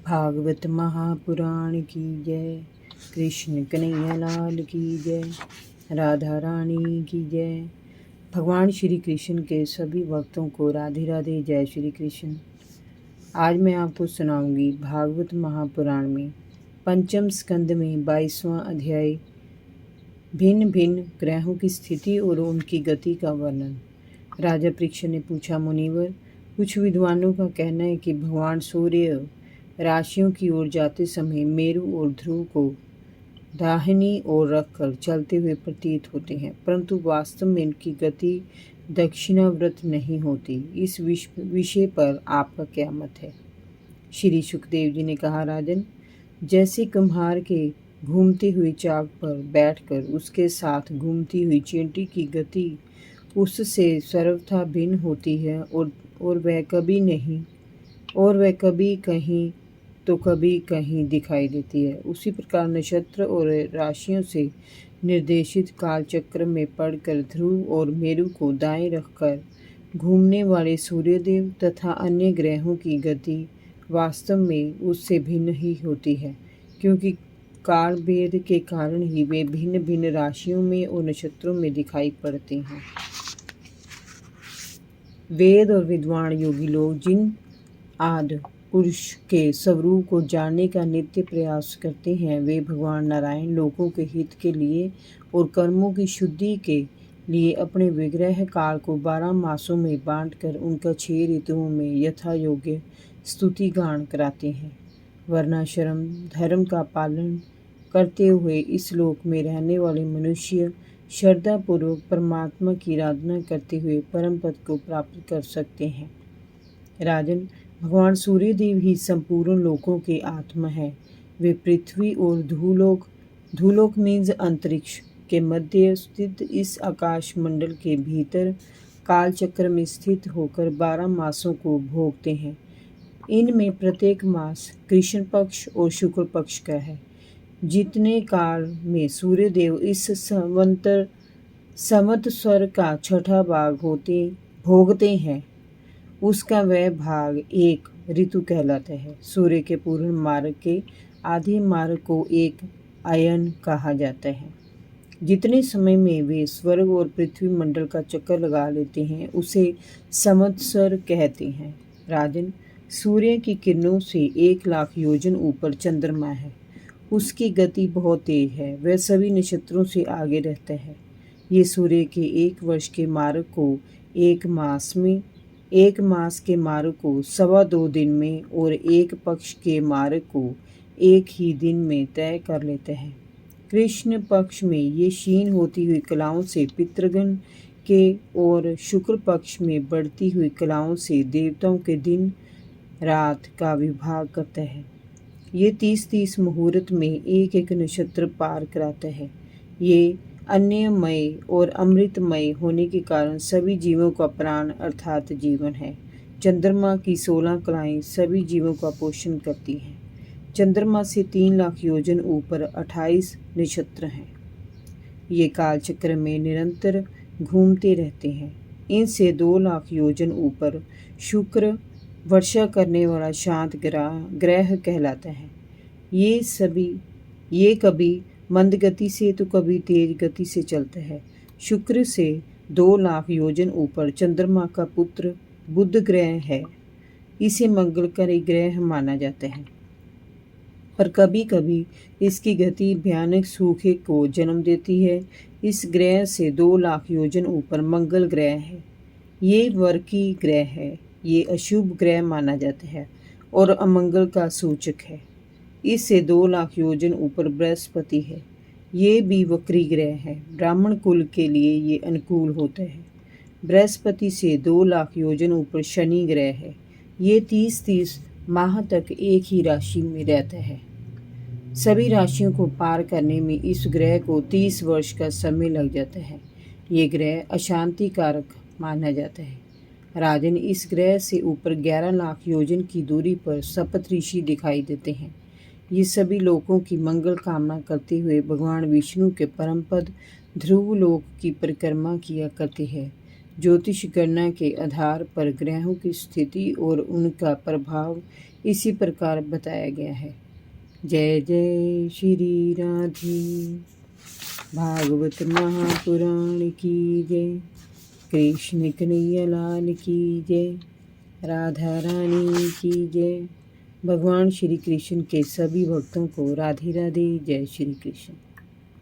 भागवत महापुराण की जय। कृष्ण कन्हैया लाल की जय। राधा रानी की जय। भगवान श्री कृष्ण के सभी भक्तों को राधे राधे, जय श्री कृष्ण। आज मैं आपको सुनाऊंगी भागवत महापुराण में पंचम स्कंद में 22वां अध्याय, भिन्न भिन्न ग्रहों की स्थिति और उनकी गति का वर्णन। राजा परीक्षित ने पूछा, मुनिवर, कुछ विद्वानों का कहना है कि भगवान सूर्य राशियों की ओर जाते समय मेरु और ध्रुव को दाहिनी ओर रखकर चलते हुए प्रतीत होते हैं, परंतु वास्तव में इनकी गति दक्षिणावर्त नहीं होती। इस विषय पर आपका क्या मत है? श्री सुखदेव जी ने कहा, राजन, जैसे कुम्हार के घूमती हुई चाक पर बैठकर उसके साथ घूमती हुई चींटी की गति उससे सर्वथा भिन्न होती है और वह कभी कहीं तो कभी कहीं दिखाई देती है, उसी प्रकार नक्षत्र और राशियों से निर्देशित कालचक्र में पड़कर ध्रुव और मेरु को दाएं रखकर घूमने वाले सूर्यदेव तथा अन्य ग्रहों की गति वास्तव में उससे भिन्न ही होती है, क्योंकि काल भेद के कारण ही वे भिन्न भिन्न राशियों में और नक्षत्रों में दिखाई पड़ते हैं। वेद और विद्वान योगी लोग जिन आदि पुरुष के स्वरूप को जानने का नित्य प्रयास करते हैं, वे भगवान नारायण लोगों के हित के लिए और कर्मों की शुद्धि के लिए अपने विग्रह काल को 12 मासों में बांटकर उनका 6 ऋतुओं में यथा योग्य स्तुति गान कराते हैं। वर्णाश्रम धर्म का पालन करते हुए इस लोक में रहने वाले मनुष्य श्रद्धापूर्वक परमात्मा की आराधना करते हुए परम पद को प्राप्त कर सकते हैं। राजन, भगवान सूर्यदेव ही संपूर्ण लोकों के आत्मा है। वे पृथ्वी और धूलोक मीन्स अंतरिक्ष के मध्य स्थित इस आकाश मंडल के भीतर कालचक्र में स्थित होकर 12 मासों को भोगते हैं। इनमें प्रत्येक मास कृष्ण पक्ष और शुक्ल पक्ष का है। जितने काल में सूर्यदेव इस संवत्सर का 6ठा भाग भोगते हैं, उसका वह भाग एक ऋतु कहलाता है। सूर्य के पूर्ण मार्ग के आधे मार्ग को एक अयन कहा जाता है। जितने समय में वे स्वर्ग और पृथ्वी मंडल का चक्कर लगा लेते हैं, उसे संवत्सर कहते हैं। राजन, सूर्य की किरणों से 1 लाख योजन ऊपर चंद्रमा है। उसकी गति बहुत तेज है, वह सभी नक्षत्रों से आगे रहता है। ये सूर्य के 1 वर्ष के मार्ग को 1 मास के मार्ग को 2.25 दिन में और 1 पक्ष के मार्ग को 1 ही दिन में तय कर लेते हैं। कृष्ण पक्ष में ये क्षीण होती हुई कलाओं से पितृगण के और शुक्ल पक्ष में बढ़ती हुई कलाओं से देवताओं के दिन रात का विभाग करता है। ये 30-30 मुहूर्त में एक नक्षत्र पार कराता है। ये अन्यमय और अमृतमय होने के कारण सभी जीवों का प्राण अर्थात जीवन है। चंद्रमा की 16 कलाएं सभी जीवों का पोषण करती हैं। चंद्रमा से 3 लाख योजन ऊपर 28 नक्षत्र हैं। ये कालचक्र में निरंतर घूमते रहते हैं। इनसे 2 लाख योजन ऊपर शुक्र वर्षा करने वाला शांत ग्रह कहलाता है। ये कभी मंद गति से तो कभी तेज गति से चलता है। शुक्र से 2 लाख योजन ऊपर चंद्रमा का पुत्र बुध ग्रह है। इसे मंगलकारी ग्रह माना जाता है, पर कभी कभी इसकी गति भयानक सूखे को जन्म देती है। इस ग्रह से 2 लाख योजन ऊपर मंगल ग्रह है। ये वर्की ग्रह है। ये अशुभ ग्रह माना जाता है और अमंगल का सूचक है। इससे 2 लाख योजन ऊपर बृहस्पति है। ये भी वक्री ग्रह है। ब्राह्मण कुल के लिए ये अनुकूल होता है। बृहस्पति से 2 लाख योजन ऊपर शनि ग्रह है। ये 30-30 माह तक एक ही राशि में रहता है। सभी राशियों को पार करने में इस ग्रह को 30 वर्ष का समय लग जाता है। ये ग्रह अशांति कारक माना जाता है। राजन, इस ग्रह से ऊपर 11 लाख योजन की दूरी पर सप्त ऋषि दिखाई देते हैं। ये सभी लोगों की मंगल कामना करते हुए भगवान विष्णु के परम पद ध्रुव लोक की परिक्रमा किया करते हैं। ज्योतिष गणना के आधार पर ग्रहों की स्थिति और उनका प्रभाव इसी प्रकार बताया गया है। जय जय श्री राधे। भागवत महापुराण की जय। कृष्ण कन्हैया लाल की जय। राधा रानी की जय। भगवान श्री कृष्ण के सभी भक्तों को राधे राधे। जय श्री कृष्ण।